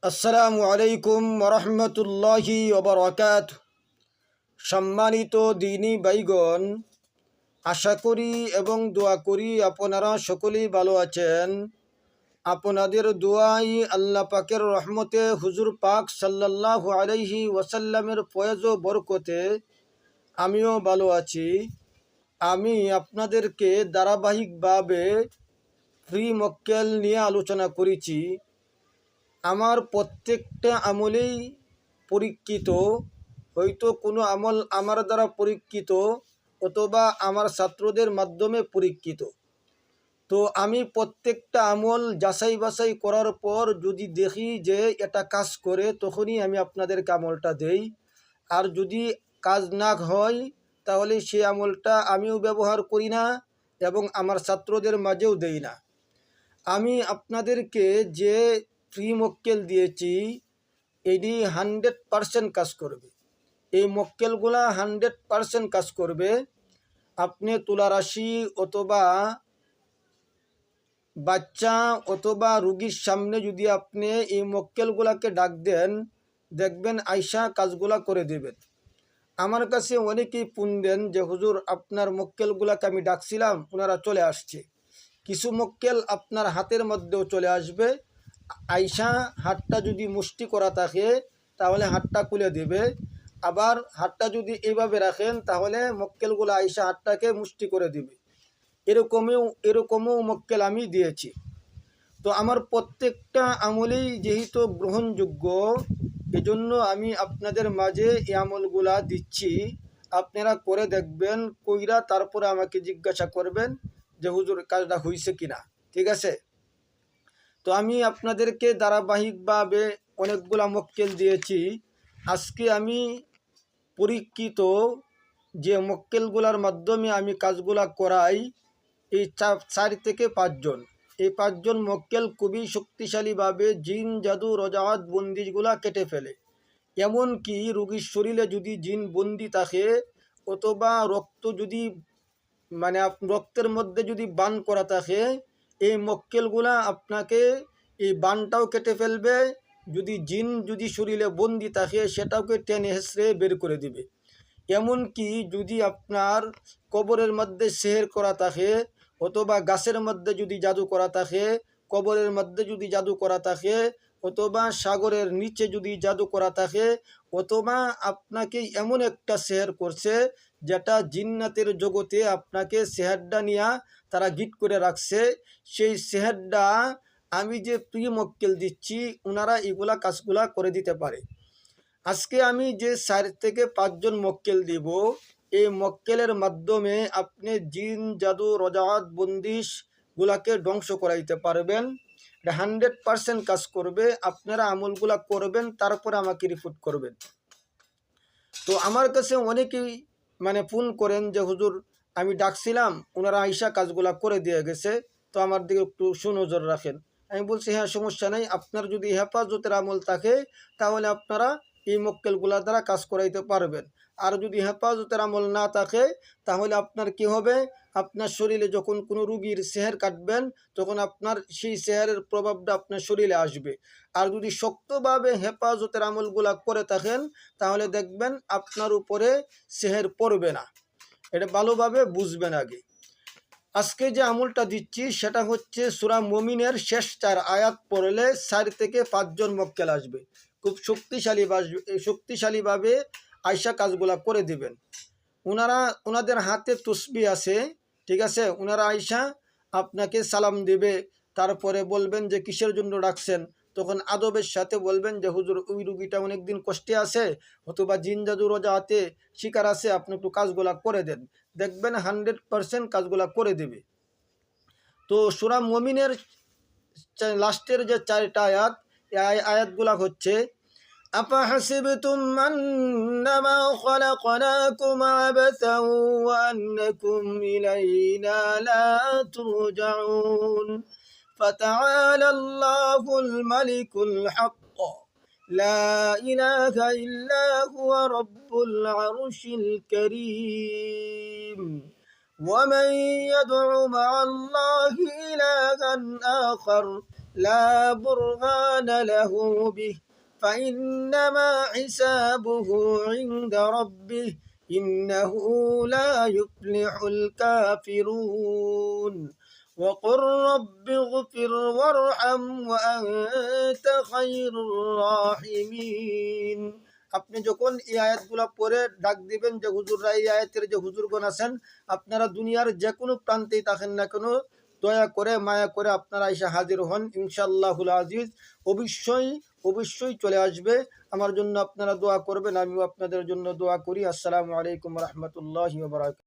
আসসালামু আলাইকুম ওরহমতুল্লাহি ওবরাকাত। সম্মানিত দিনী ভাইগণ, আশা করি এবং দোয়া করি আপনারা সকলেই ভালো আছেন। আপনাদের দোয়াই আল্লাহ পাকের রহমতে হুজুর পাক সাল্লাল্লাহু আলাইহি ওয়াসাল্লামের ফয়েজ ও বরকতে আমিও ভালো আছি। আমি আপনাদেরকে ধারাবাহিকভাবে ফ্রি মক্কেল নিয়ে আলোচনা করেছি। আমার প্রত্যেকটা আমলেই পরীক্ষিত, হয়তো কোনো আমল আমার দ্বারা পরীক্ষিত অথবা আমার ছাত্রদের মাধ্যমে পরীক্ষিত। তো আমি প্রত্যেকটা আমল যাচাই বাছাই করার পর যদি দেখি যে এটা কাজ করে, তখনই আমি আপনাদেরকে আমলটা দেই। আর যদি কাজ না হয়, তাহলে সেই আমলটা আমিও ব্যবহার করি না এবং আমার ছাত্রদের মাঝেও দেই না। আমি আপনাদেরকে যে ফ্রি মক্কেল দিয়েছি, এটি 100% কাজ করবে। এই মক্কেলগুলা 100% কাজ করবে। আপনি তুলা রাশি অথবা বাচ্চা অথবা রুগীর সামনে যদি আপনি এই মক্কেলগুলাকে ডাক দেন, দেখবেন আয়শা কাজগুলা করে দেবেন। আমার কাছে অনেকেই ফোন দেন যে হুজুর, আপনার মক্কেলগুলাকে আমি ডাকছিলাম, ওনারা চলে আসছে। কিছু মক্কেল আপনার হাতের মধ্যেও চলে আসবে। আয়শা হাতটা যদি মুষ্টি করা থাকে, তাহলে হাতটা খুলে দেবে। আবার হাতটা যদি এইভাবে রাখেন, তাহলে মক্কেলগুলো আয়শা হাতটাকে মুষ্টি করে দিবে। এরকমও মক্কেল আমি দিয়েছি। তো আমার প্রত্যেকটা আমলেই যেহেতু গ্রহণযোগ্য, এজন্য আমি আপনাদের মাঝে এই আমলগুলা দিচ্ছি। আপনারা করে দেখবেন, কইরা তারপরে আমাকে জিজ্ঞাসা করবেন যে হুজুর কাজটা হয়েছে কিনা। ঠিক আছে? তো আমি আপনাদেরকে ধারাবাহিকভাবে অনেকগুলা মক্কেল দিয়েছি। আজকে আমি পরীক্ষিত যে মক্কেলগুলার মাধ্যমে আমি কাজগুলা করাই, এই 4 থেকে 5 জন। এই 5 জন মক্কেল খুবই শক্তিশালীভাবে জিন জাদু রজাওয়াত বন্দিগুলা কেটে ফেলে। এমনকি রোগীর শরীরে যদি জিন বন্দি থাকে অথবা রক্ত যদি রক্তের মধ্যে যদি বান করা থাকে, এই মক্কেলগুলা আপনাকে এই বানটাও কেটে ফেলবে। যদি জিন যদি শরীরে বন্দি থাকে, সেটাকে টেনে হেসড়ে বের করে দিবে। এমনকি যদি আপনার কবরের মধ্যে সেহের করা থাকে অথবা গাছের মধ্যে যদি জাদু করা থাকে, কবরের মধ্যে যদি জাদু করা থাকে অথবা সাগরের নিচে যদি জাদু করা থাকে, অথবা আপনাকে এমন একটা সেহের করছে যেটা জিন্নাতের জগতে আপনাকে সেহেরটা নিয়ে তারা গিট করে রাখছে, সেই সেহেরটা আমি যে প্রি মক্কেল দিচ্ছি, ওনারা এগুলা কাজগুলা করে দিতে পারে। আজকে আমি যে 4 থেকে 5 জন মক্কেল দিব, এই মক্কেলের মাধ্যমে আপনি জিন জাদু রজাওয়াত বন্দিশ গুলাকে ধ্বংস করাইতে পারবেন। 100% কাজ করবে। আপনারা আমলগুলা করবেন, তারপরে আমাকে রিপোর্ট করবেন। তো আমার কাছে অনেকেই ফোন করেন যে হুজুর, আমি ডাকছিলাম, ওনারা আইসা কাজগুলা করে দিয়ে গেছে, তো আমার দিকে একটু সুনজর রাখেন। আমি বলছি হ্যাঁ, সমস্যা নেই। আপনার যদি হেফাজতের আমল থাকে, তাহলে আপনারা এই মক্কেলগুলার দ্বারা কাজ করাইতে পারবেন। আর যদি হেফাজতের আমল না থাকে, তাহলে আপনার কি হবে, আপনার শরীরে যখন কোনো রুগীর সেহের কাটবেন, তখন আপনার সেই সেহেরের প্রভাবটা আপনার শরীরে আসবে। আর যদি শক্তভাবে হেফাজতের আমলগুলা করে থাকেন, তাহলে দেখবেন আপনার উপরে সেহের পড়বে না। এটা ভালোভাবে বুঝবেন আগে। আজকে যে আমলটা দিচ্ছি সেটা হচ্ছে সূরা মুমিনের শেষ 4 আয়াত পড়লে 4 থেকে 5 জন মক্কেল আসবে। খুব শক্তিশালীভাবে আয়শা কাজগুলা করে দিবেন। ওনাদের হাতে তসবিহ আছে। ঠিক আছে? ওনারা আয়শা আপনাকে সালাম দেবে, তারপরে বলবেন যে কিসের জন্য ডাকছেন। তখন আদবের সাথে বলবেন যে হুজুর, ওই রুগীটা অনেকদিন কষ্টে আছে অথবা জিন জাদু রোজাতে শিকার আছে, আপনি একটু কাজগুলা করে দেন। দেখবেন 100% কাজগুলা করে দেবে। তো সূরা মুমিনের লাস্টের যে 4টা আয়াত, এই আয়াতগুলা হচ্ছে أفحسبتم أنما خلقناكم عبثا وأنكم إلينا لا ترجعون فتعالى الله الملك الحق لا إله إلا هو رب العرش الكريم ومن يدع مع الله إلها آخر لا برهان له به فإنما حسابه عند ربه إنه لا يفلح الكافرون وقل رب اغفر وارحم وأنت خير الراحمين আপনি যখন এই আয়াতগুলো পড়ে ডাক দিবেন যে হুজুররা এই আয়াতের যে হুজুরগণ আছেন আপনারা দুনিয়ার যে কোনো প্রান্তেই থাকেন না কেন দয়া করে মায়া করে আপনারা এসে হাজির হন ইনশাআল্লাহুল আজিজ অবশ্যই অবশ্যই চলে আসবে আমার জন্য আপনারা দোয়া করবেন আমিও আপনাদের জন্য দোয়া করি আসসালামু আলাইকুম ওয়া রাহমাতুল্লাহি ওয়া বারাকাতুহু